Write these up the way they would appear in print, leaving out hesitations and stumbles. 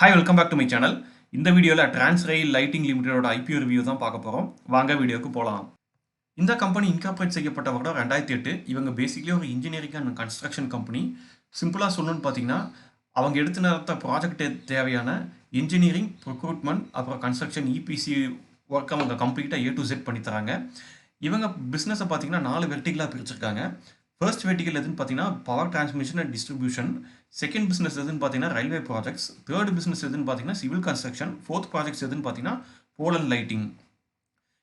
Hi welcome back to my channel. இந்த வீடியோவில் Transrail Lighting லிமிடெடோட ஐபிஓ ரிவ்யூ தான் பார்க்க போகிறோம். வாங்க வீடியோக்கு போகலாம். இந்த கம்பெனி இன்கார்பரேட் செய்யப்பட்ட வருடம் 2008. இவங்க பேசிக்கலி ஒரு இன்ஜினியரிங் அண்ட் கன்ஸ்ட்ரக்ஷன் கம்பெனி. சிம்பிளாக சொல்லணும்னு பார்த்தீங்கன்னா அவங்க எடுத்து நடத்த ப்ராஜெக்ட் தேவையான இன்ஜினியரிங், ப்ரொக்ரூட்மெண்ட், அப்புறம் கன்ஸ்ட்ரக்ஷன், இபிசி ஒர்க் அவங்க கம்ப்ளீட்டாக A to Z பண்ணி தராங்க. இவங்க பிஸ்னஸை பார்த்தீங்கன்னா 4 வெர்டிகலாக பிரிச்சிருக்காங்க. ஃபர்ஸ்ட் வெர்டிகல் எதுன்னு பார்த்தீங்கன்னா power transmission and distribution. Second business எதுன்னு பார்த்தீங்கன்னா ரயில்வே ப்ராஜெக்ட்ஸ். தேர்ட் பிஸ்னஸ் எதுன்னு பார்த்தீங்கன்னா சிவில் கன்ஸ்ட்ரக்ஷன். ஃபோர்த் ப்ராஜெக்ட்ஸ் எதுன்னு பார்த்தீங்கன்னா போல் அண்ட் லைட்டிங்.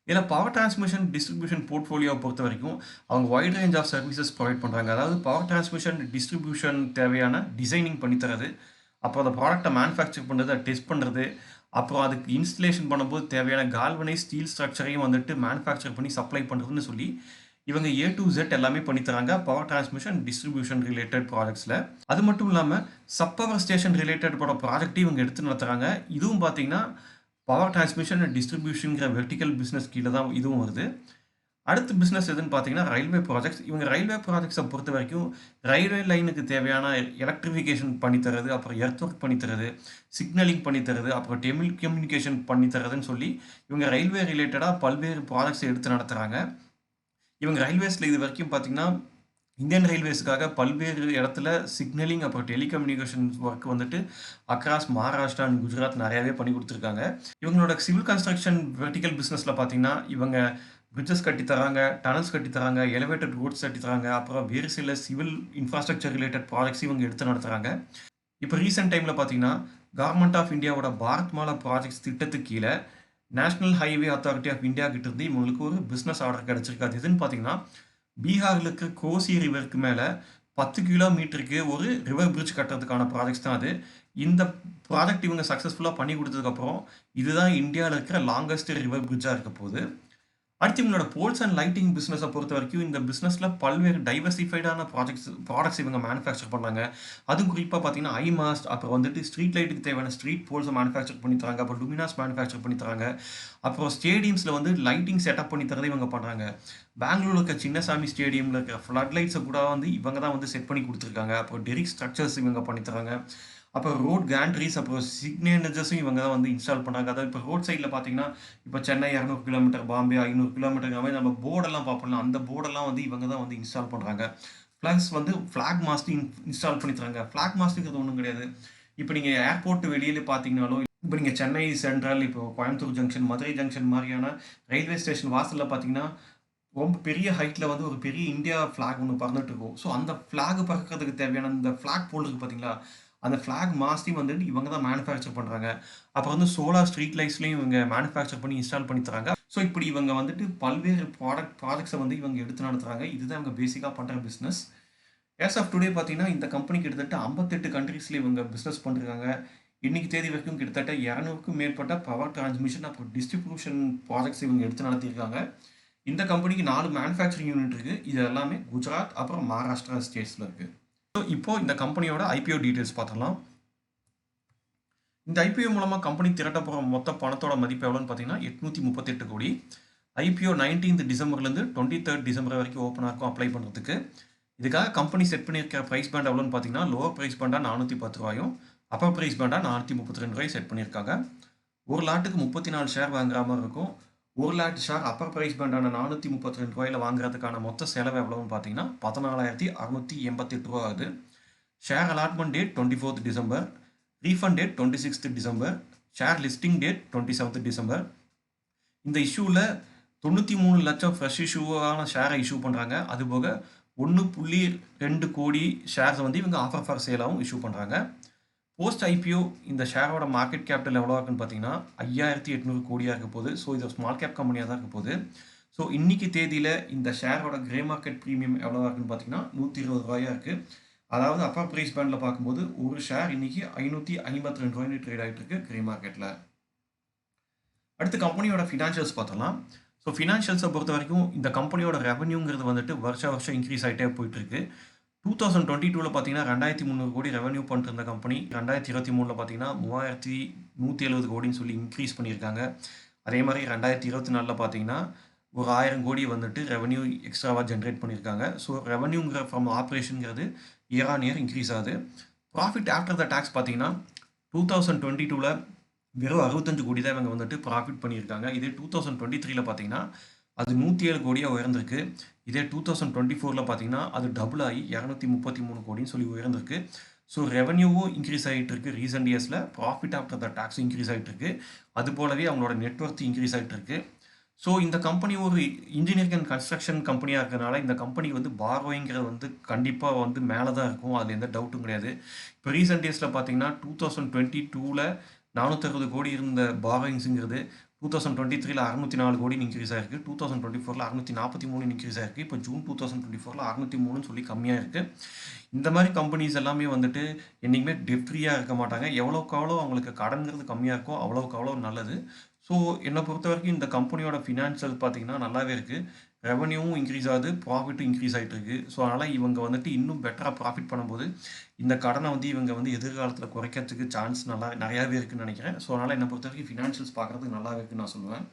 இதில் பவர் டிரான்ஸ்மிஷன் டிஸ்ட்ரிபியூஷன் போர்ட்ஃபோலியோவை பொறுத்த வரைக்கும் அவங்க wide range of services provide பண்ணுறாங்க. அதாவது பவர் டிரான்ஸ்மிஷன் டிஸ்ட்ரிபியூஷன் தேவையான டிசைனிங் பண்ணித்தரது, அப்புறம் அந்த ப்ராடக்டை மேனுஃபேக்சர் பண்ணுறது, அதை டெஸ்ட் பண்ணுறது, அப்புறம் அதுக்கு இன்ஸ்டலேஷன் பண்ணும்போது தேவையான கால்வனைஸ் ஸ்டீல் ஸ்ட்ரக்சரையும் வந்துட்டு மேனுஃபேக்சர் பண்ணி சப்ளை பண்ணுறதுன்னு சொல்லி இவங்க A to Z எல்லாமே பண்ணித்தராங்க பவர் டிரான்ஸ்மிஷன் டிஸ்ட்ரிபியூஷன் ரிலேட்டட் ப்ராஜெக்ட்ஸில். அது மட்டும் இல்லாமல் சப்பவர் ஸ்டேஷன் ரிலேட்டட் ப்ராஜெக்டையும் இவங்க எடுத்து நடத்துகிறாங்க. இதுவும் பார்த்தீங்கன்னா பவர் டிரான்ஸ்மிஷன் அண்ட் டிஸ்ட்ரிபியூஷனுங்கிற வெர்டிக்கல் பிஸ்னஸ் கீழே தான் இதுவும் வருது. அடுத்த பிஸ்னஸ் எதுன்னு பார்த்தீங்கன்னா ரயில்வே ப்ராஜெக்ட்ஸ். இவங்க ரயில்வே ப்ராஜெக்ட்ஸை பொறுத்த வரைக்கும் ரயில்வே லைனுக்கு தேவையான எலக்ட்ரிஃபிகேஷன் பண்ணித்தரது, அப்புறம் எர்த் ஒர்க் பண்ணித்தரது, சிக்னலிங் பண்ணித்தரது, அப்புறம் கம்யூனிகேஷன் பண்ணித்தரதுன்னு சொல்லி இவங்க ரயில்வே ரிலேட்டடாக பல்வேறு ப்ராஜெக்ட்ஸை எடுத்து நடத்துகிறாங்க. இவங்க ரயில்வேஸில் இது வரைக்கும் பார்த்தீங்கன்னா இந்தியன் ரயில்வேஸுக்காக பல்வேறு இடத்துல சிக்னலிங் அப்புறம் டெலிகம்யூனிகேஷன் ஒர்க் வந்துட்டு அக்ராஸ் மகாராஷ்டிரா அண்ட் குஜராத் நிறையாவே பண்ணி கொடுத்துருக்காங்க. இவங்களோட சிவில் கன்ஸ்ட்ரக்ஷன் வெர்டிக்கல் பிஸ்னஸில் பார்த்தீங்கன்னா இவங்க பிரிட்ஜஸ் கட்டி தராங்க, டனல்ஸ் கட்டி தராங்க, எலிவேட்டட் ரோட்ஸ் கட்டி தராங்க, அப்புறம் வேறு சில சிவில் இன்ஃப்ராஸ்ட்ரக்சர் ரிலேட்டட் ப்ராஜெக்ட்ஸ் இவங்க எடுத்து நடத்துகிறாங்க. இப்போ ரீசெண்ட் டைமில் பார்த்தீங்கன்னா கவர்மெண்ட் ஆஃப் இந்தியாவோட பாரத் மாலா ப்ராஜெக்ட்ஸ் திட்டத்துக்கு கீழே National Highway Authority of India கிட்ட இருந்து இவங்களுக்கு ஒரு பிஸ்னஸ் ஆர்டர் கிடச்சிருக்கு. அது எதுன்னு பார்த்தீங்கன்னா பீகாரில் இருக்க கோசி ரிவருக்கு மேலே 10 கிலோமீட்டருக்கு ஒரு ரிவர் பிரிட்ஜ் கட்டுறதுக்கான ப்ராஜெக்ட்ஸ் தான் அது. இந்த ப்ராஜெக்ட் இவங்க சக்ஸஸ்ஃபுல்லாக பண்ணி கொடுத்ததுக்கப்புறம் இதுதான் இந்தியாவில் இருக்கிற லாங்கஸ்ட் ரிவர் பிரிட்ஜாக இருக்க போகுது. அடுத்து இவங்களோட போல்ஸ் அண்ட் லைட்டிங் பிஸ்னஸை பொறுத்த வரைக்கும் இந்த பிஸ்னஸில் பல்வேறு டைவர்சிஃபைடான ப்ராடக்ட்ஸ் இவங்க மேனுஃபேக்சர் பண்ணாங்க. அதுவும் குறிப்பாக பார்த்தீங்கன்னா ஐமாஸ்ட், அப்புறம் வந்துட்டு ஸ்ட்ரீட் லைட்டுக்கு தேவையான ஸ்ட்ரீட் போல்ஸை மேனுஃபேக்சர் பண்ணி தராங்க, அப்புறம் லுமினாஸ் மேனுஃபேக்சர் பண்ணி தராங்க, அப்புறம் ஸ்டேடியம்ஸில் வந்து லைட்டிங் செட்டப் பண்ணி தரதை இவங்க பண்ணுறாங்க. பெங்களூரில் இருக்க சின்னசாமி ஸ்டேடியமில் இருக்கிற ஃப்ளட் லைட்ஸை கூட வந்து இவங்க தான் வந்து செட் பண்ணி கொடுத்துருக்காங்க. அப்புறம் டெரிக் ஸ்ட்ரக்சர்ஸ் இவங்க பண்ணி தராங்க. அப்புறம் ரோட் கேண்ட்ரிஸ், அப்புறம் சிக்னேச்சர்ஸும் இவங்க தான் வந்து இன்ஸ்டால் பண்ணாங்க. அதாவது இப்போ ரோட் சைடில் பார்த்தீங்கன்னா இப்போ சென்னை 200 கிலோமீட்டர், பாம்பே 500 கிலோமீட்டர் மாதிரி நம்ம போர்டெல்லாம் பார்ப்போம்ல, அந்த போர்டெல்லாம் வந்து இவங்க தான் வந்து இன்ஸ்டால் பண்ணுறாங்க. ப்ளஸ் வந்து ஃப்ளாக் மாஸ்ட் இன்ஸ்டால் பண்ணி தராங்க. ஃப்ளாக் மாஸ்ட்டுங்கிறது ஒன்றும் கிடையாது. இப்போ நீங்கள் ஏர்போர்ட் வெளியில் பார்த்தீங்கனாலும், இப்போ நீங்கள் சென்னை சென்ட்ரல், இப்போ கோயம்புத்தூர் ஜங்ஷன், மதுரை ஜங்ஷன் மாதிரியான ரயில்வே ஸ்டேஷன் வாசலில் பார்த்தீங்கன்னா ரொம்ப பெரிய ஹைட்டில் வந்து ஒரு பெரிய இந்தியா ஃப்ளாக் ஒன்று பறந்துட்டு இருக்கும். ஸோ அந்த ஃப்ளாக் பறக்கிறதுக்கு தேவையான இந்த ஃப்ளாக் போல் இருக்குது பார்த்தீங்களா, அந்த ஃப்ளாக் மாஸ்டையும் வந்துட்டு இவங்க தான் மேனுஃபேக்சர் பண்ணுறாங்க. அப்புறம் வந்து சோலார் ஸ்ட்ரீட் லைட்ஸ்லையும் இவங்க மேனுஃபேக்சர் பண்ணி இன்ஸ்டால் பண்ணி தராங்க. ஸோ இப்படி இவங்க வந்துட்டு பல்வேறு ப்ராஜெக்ட்ஸை வந்து இவங்க எடுத்து நடத்துகிறாங்க. இதுதான் இவங்க பேசிக்காக பண்ணுற பிஸ்னஸ். ஏஸ் ஆஃப் டுடே பார்த்தீங்கன்னா இந்த கம்பெனி கிட்டத்தட்ட 58 கண்ட்ரீஸில் இவங்க பிஸ்னஸ் பண்ணுறாங்க. இன்னைக்கு தேதி வரைக்கும் கிட்டத்தட்ட 200க்கும் மேற்பட்ட பவர் டிரான்ஸ்மிஷன் அப்புறம் டிஸ்ட்ரிபியூஷன் ப்ராஜெக்ட்ஸ் இவங்க எடுத்து நடத்தியிருக்காங்க. இந்த கம்பெனிக்கு 4 மேனுஃபேக்சரிங் யூனிட் இருக்குது. இது எல்லாமே குஜராத் அப்புறம் மகாராஷ்டிரா ஸ்டேட்ஸில் இருக்குது. ஸோ இப்போது இந்த கம்பெனியோட ஐபிஓ டீட்டெயில்ஸ் பார்த்துக்கலாம். இந்த ஐபிஓ மூலமாக கம்பெனி திரட்ட போகிற மொத்த பணத்தோட மதிப்பு எவ்வளோன்னு பார்த்தீங்கன்னா 838 கோடி. ஐபிஓ 19th டிசம்பர்லேருந்து 23rd டிசம்பர் வரைக்கும் ஓப்பனாக இருக்கும் அப்ளை பண்ணுறதுக்கு. இதுக்காக கம்பெனி செட் பண்ணியிருக்கிற ப்ரைஸ் பேண்ட் எவ்வளோன்னு பார்த்தீங்கன்னா லோவர் ப்ரைஸ் பேண்டாக 410 ரூபாயும், அப்பர் ப்ரைஸ் பேண்டாக 432 ரூபாயும் செட் பண்ணியிருக்காங்க. ஒரு லாட்டுக்கு 34 ஷேர் வாங்குற மாதிரி இருக்கும். 1 லாட் ஷேர் அப்பர் ப்ரைஸ் பேண்டான 432 ரூபாயில் வாங்குறதுக்கான மொத்த செலவு எவ்வளோன்னு பார்த்தீங்கன்னா 14,688 ரூபா ஆகுது. Share allotment date 24th December, refund date 26th December, share listing date 27th December. இந்த இஷ்யூவில் 93 லட்சம் ஃப்ரெஷ் இஷ்யூவான ஷேரை இஷ்யூ பண்ணுறாங்க. அதுபோக 1.2 கோடி ஷேர்ஸை வந்து இவங்க ஆஃபர் ஃபார் சேலாகவும் இஷ்யூ பண்ணுறாங்க. போஸ்ட் ஐபிஓ இந்த ஷேரோட மார்க்கெட் கேபிட்டல் எவ்வளோ இருக்குன்னு பார்த்தீங்கன்னா 5,800 கோடியாக இருக்க போகுது. ஸோ இது ஸ்மால் கேப் கம்பெனியாக தான் இருக்க போகுது. ஸோ இன்னைக்கு தேதியில் இந்த ஷேரோட கிரே மார்க்கெட் ப்ரீமியம் எவ்வளோ இருக்குன்னு பார்த்தீங்கன்னா 120 ரூபாயாக இருக்குது. அதாவது அப்பர் ப்ரைஸ் பேண்டில் பார்க்கும்போது ஒரு ஷேர் இன்னைக்கு 552 ரூபாய்னு ட்ரேட் ஆகிட்டு இருக்கு கிரே மார்க்கெட்டில். அடுத்து கம்பெனியோட ஃபினான்ஷியல்ஸ் பார்த்தலாம். ஸோ ஃபினான்ஷியல்ஸை பொறுத்த வரைக்கும் இந்த கம்பெனியோட ரெவன்யூங்கிறது வந்துட்டு வருஷம் இன்க்ரீஸ் ஆகிட்டே போயிட்டுருக்கு. 2022 பார்த்தீங்கன்னா 2,300 கோடி ரெவன்யூ பண்ணிருந்த கம்பெனி 2023 பார்த்தீங்கன்னா 3,170 கோடின்னு சொல்லி இன்க்ரீஸ் பண்ணியிருக்காங்க. அதே மாதிரி 2024 பார்த்தீங்கன்னா ஒரு 1000 கோடி வந்துட்டு ரெவன்யூ எக்ஸ்ட்ராவாக ஜென்ரேட் பண்ணியிருக்காங்க. ஸோ ரெவன்யூங்கிற ஃப்ரம் ஆப்ரேஷனுங்கிறது இயர் ஆன் இயர் இன்க்ரீஸ் ஆகுது. ப்ராஃபிட் ஆஃப்டர் த டேக்ஸ் பார்த்தீங்கன்னா 2022ல வெறும் 65 கோடி தான் இவங்க வந்துட்டு ப்ராஃபிட் பண்ணியிருக்காங்க. இதே 2023ல பார்த்தீங்கன்னா, அது 107 கோடியா உயர்ந்திருக்கு. இதே 2024ல பார்த்தீங்கன்னா, அது டபுள் ஆகி 233 கோடின்னு சொல்லி உயர்ந்திருக்கு. ஸோ ரெவென்யூவும் இன்க்ரீஸ் ஆயிட்டு இருக்கு. ரீசென்ட் இயர்ஸ்ல ப்ராஃபிட் ஆஃப்டர் த டாக்ஸும் இன்க்ரீஸ் ஆயிட்டு இருக்கு. அது போலவே அவங்களோட நெட் ஒர்த் இன்க்ரீஸ் ஆயிட்டு இருக்கு. ஸோ இந்த கம்பெனி ஒரு இன்ஜினியரிங் அண்ட் கன்ஸ்ட்ரக்ஷன் கம்பெனியாக இருக்கிறதுனால இந்த கம்பெனி வந்து பாரோயிங்கிறது வந்து கண்டிப்பாக வந்து மேலே தான் இருக்கும். அதில் எந்த டவுட்டும் கிடையாது. இப்போ ரீசெண்ட் டேஸில் பார்த்தீங்கன்னா 2022ல 460 கோடி இருந்த பாரோயிங்ஸுங்கிறது 2023ல 604 கோடி இன்க்ரீஸ் ஆயிருக்கு. 2024ல 643 இன்க்ரீஸ் ஆயிருக்கு. இப்போ ஜூன் 2024ல 603ன்னு சொல்லி கம்மியாக இருக்கு. இந்த மாதிரி கம்பெனிஸ் எல்லாமே வந்துட்டு என்றைக்குமே டெப்ட் ஃப்ரீயாக இருக்க மாட்டாங்க. எவ்வளோக்கு எவ்வளோ அவங்களுக்கு கடன்கிறது கம்மியாக இருக்கோ அவ்வளோக்கு அவ்வளோ நல்லது. ஸோ என்னை பொறுத்த வரைக்கும் இந்த கம்பெனியோட ஃபினான்ஷியல் பார்த்தீங்கன்னா நல்லாவே இருக்குது. ரெவன்யூவும் இன்க்ரீஸ் ஆகுது, ப்ராஃபிட்டும் இன்க்ரீஸ் ஆகிட்டு இருக்கு. ஸோ அதனால் இவங்க வந்துட்டு இன்னும் பெட்டராக ப்ராஃபிட் பண்ணும்போது இந்த கடனை வந்து இவங்க வந்து எதிர்காலத்தில் குறைக்கிறதுக்கு சான்ஸ் நிறையாவே இருக்குன்னு நினைக்கிறேன். ஸோ அதனால் என்னை பொறுத்த வரைக்கும் ஃபினான்ஷியல்ஸ் பார்க்குறதுக்கு நல்லாவே இருக்குன்னு நான் சொல்லுவேன்.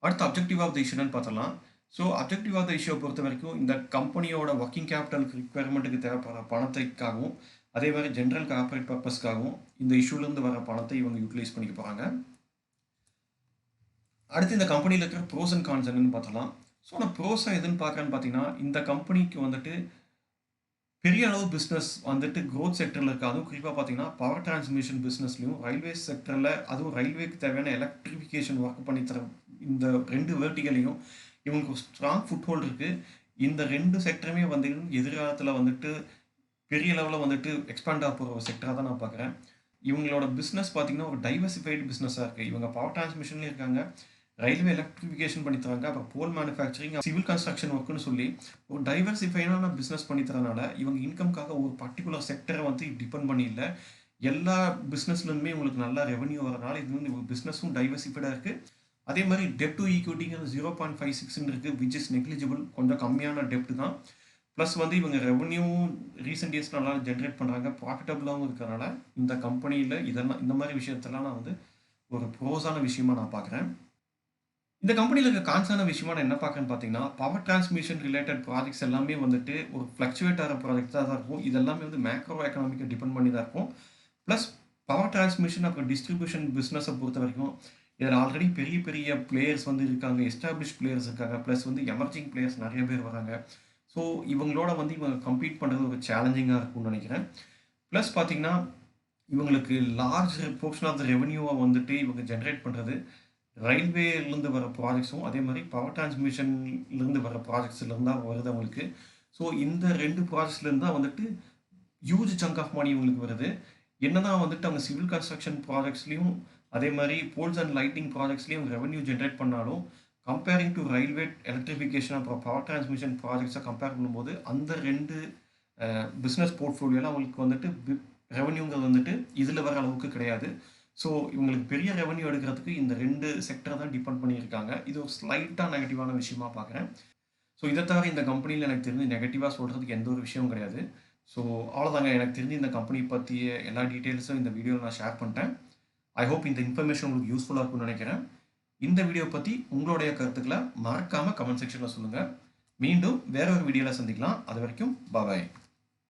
அடுத்த அப்ஜெக்டிவ் ஆஃப் த இஷ்யூன்னு பார்த்தலாம். ஸோ அப்ஜெக்டிவ் ஆஃப் த இஷ்யூவை பொறுத்த வரைக்கும் இந்த கம்பெனியோட ஒர்க்கிங் கேபிட்டல் ரிக்வயர்மெண்ட்டுக்கு தேவைப்படுற பணத்தைக்காகவும் அதே மாதிரி ஜென்ரல் கார்பரேட் பர்பஸ்க்காகவும் இந்த இஷ்யூலேருந்து வர பணத்தை இவங்க யூட்டிலைஸ் பண்ணிக்க போகிறாங்க. அடுத்து இந்த கம்பெனியில் இருக்கிற ப்ரோஸ் அண்ட் கான்ஸ் என்னன்னு பார்த்தலாம். ஸோ நான் ப்ரோஸாக எதுன்னு பார்க்குறேன்னு பார்த்தீங்கன்னா, இந்த கம்பெனிக்கு வந்துட்டு பெரிய அளவு பிஸ்னஸ் வந்துட்டு க்ரோத் செக்டரில் இருக்குது. அதுவும் குறிப்பாக பார்த்தீங்கன்னா பவர் டிரான்ஸ்மிஷன் பிஸ்னஸ்லையும் ரயில்வே செக்டரில், அதுவும் ரயில்வேக்கு தேவையான எலக்ட்ரிஃபிகேஷன் ஒர்க் பண்ணி தர இந்த 2 வெர்டிகளையும் இவங்களுக்கு ஒரு ஸ்ட்ராங் ஃபுட்ஹோல்டு இருக்குது. இந்த 2 செக்டருமே வந்து எதிர்காலத்தில் வந்துட்டு பெரிய லெவலில் வந்துட்டு எக்ஸ்பேண்ட் ஆக போகிற ஒரு செக்டராக தான் நான் பார்க்குறேன். இவங்களோட பிஸ்னஸ் பார்த்தீங்கன்னா ஒரு டைவர்சிஃபைடு பிஸ்னஸாக இருக்குது. இவங்க பவர் டிரான்ஸ்மிஷன்லேயும் இருக்காங்க, ரயில்வே எலக்ட்ரிஃபிகேஷன் பண்ணி தராங்க, அப்புறம் போல் மேனுஃபேக்சரிங், சிவில் கன்ஸ்ட்ரக்ஷன் ஒர்க்குன்னு சொல்லி ஒரு டைவர்சிஃபைடான பிஸ்னஸ் பண்ணி தரனால இவங்க இன்கம்காக ஒரு பர்டிகுலர் செக்டரை வந்து டிபெண்ட் பண்ணி இல்லை. எல்லா பிஸ்னஸ்லேருந்துமே உங்களுக்கு நல்லா ரெவன்யூ வரனால இது வந்து பிஸ்னஸும் டைவர்சிஃபைடாக இருக்குது. அதே மாதிரி டெப்ட் டு ஈக்விட்டிங்கிறது 0.56 இருக்குது, விச் இஸ் நெக்லிஜிபிள். கொஞ்சம் கம்மியான டெப்ட் தான். ப்ளஸ் வந்து இவங்க ரெவன்யூவும் ரீசெண்ட் இயர்ஸ் நல்லா ஜென்ரேட் பண்ணுறாங்க, ப்ராஃபிட்டபுளாகவும் இருக்கிறனால இந்த கம்பெனியில் இதெல்லாம் இந்த மாதிரி விஷயத்தெல்லாம் நான் வந்து ஒரு ப்ரோஸான விஷயமா நான் பார்க்குறேன். இந்த கம்பெனியில் இருக்க கான்ஸான விஷயமா நான் என்ன பார்க்குறேன்னு பார்த்தீங்கன்னா, பவர் டிரான்ஸ்மிஷன் ரிலேட்டட் ப்ராஜெக்ட்ஸ் எல்லாமே வந்துட்டு ஒரு ஃப்ளக்சுவேட் ஆகிற ப்ராஜெக்ட் தான் இருக்கும். இது எல்லாமே வந்து மேக்ரோ எக்கனாமிக்கை டிபெண்ட் பண்ணி தான் இருக்கும். ப்ளஸ் பவர் டிரான்ஸ்மிஷன் அப்புறம் டிஸ்ட்ரிபியூஷன் பிஸ்னஸை பொறுத்த வரைக்கும் இதில் ஆல்ரெடி பெரிய பெரிய பிளேயர்ஸ் வந்து இருக்காங்க, எஸ்டாப்ளிஷ் பிளேயர்ஸ் இருக்காங்க, ப்ளஸ் வந்து எமர்ஜிங் பிளேயர்ஸ் நிறைய பேர் வராங்க. ஸோ இவங்களோட வந்து இவங்க கம்பீட் பண்ணுறது ஒரு சேலஞ்சிங்காக இருக்கும்னு நினைக்கிறேன். ப்ளஸ் பார்த்தீங்கன்னா இவங்களுக்கு லார்ஜ் போர்ஷன் ஆஃப் த ரெவன்யூவை வந்துட்டு இவங்க ஜென்ரேட் பண்ணுறது ரயில்வேலேருந்து வர ப்ராஜெக்ட்ஸும் அதே மாதிரி பவர் டிரான்ஸ்மிஷன்லேருந்து வர ப்ராஜெக்ட்ஸ்லேருந்து தான் வருது அவங்களுக்கு. ஸோ இந்த 2 ப்ராஜெக்ட்ஸ்லேருந்து தான் வந்துட்டு ஹியூஜ் சங்க் ஆஃப் மணி இவங்களுக்கு வருது. என்னதான் வந்துட்டு அவங்க சிவில் கன்ஸ்ட்ரக்ஷன் ப்ராஜெக்ட்ஸ்லையும் அதே மாதிரி போல்ஸ் அண்ட் லைட்டிங் ப்ராஜெக்ட்ஸ்லையும் ரெவன்யூ ஜென்ரேட் பண்ணாலும் கம்பேரிங் டு ரயில்வே எலக்ட்ரிஃபிகேஷன் அப்புறம் பவர் டிரான்ஸ்மிஷன் ப்ராஜெக்ட்ஸை கம்பேர் பண்ணும்போது அந்த 2 பிஸ்னஸ் போர்ட்ஃபோலியோவில் அவங்களுக்கு வந்துட்டு ரெவன்யூங்கிறது வந்துட்டு இதில் வர அளவுக்கு கிடையாது. ஸோ இவங்களுக்கு பெரிய ரெவன்யூ எடுக்கிறதுக்கு இந்த 2 செக்டரை தான் டிபெண்ட் பண்ணியிருக்காங்க. இது ஒரு ஸ்லைட்டாக நெகட்டிவான விஷயமா பார்க்குறேன். ஸோ இதை தவிர இந்த கம்பெனியில் எனக்கு தெரிஞ்சு நெகட்டிவாக சொல்கிறதுக்கு எந்த ஒரு விஷயமும் கிடையாது. ஸோ அவ்வளோதாங்க, எனக்கு தெரிஞ்சு இந்த கம்பெனி பற்றிய எல்லா டீட்டெயில்ஸும் இந்த வீடியோவில் நான் ஷேர் பண்ணிட்டேன். ஐ ஹோப் இந்த இன்ஃபர்மேஷன் உங்களுக்கு யூஸ்ஃபுல்லாக இருக்கும்னு நினைக்கிறேன். இந்த வீடியோ பற்றி உங்களுடைய கருத்துக்களை மறக்காமல் கமெண்ட் செக்ஷனில் சொல்லுங்கள். மீண்டும் வேற ஒரு வீடியோவில் சந்திக்கலாம். அது வரைக்கும் பாய்.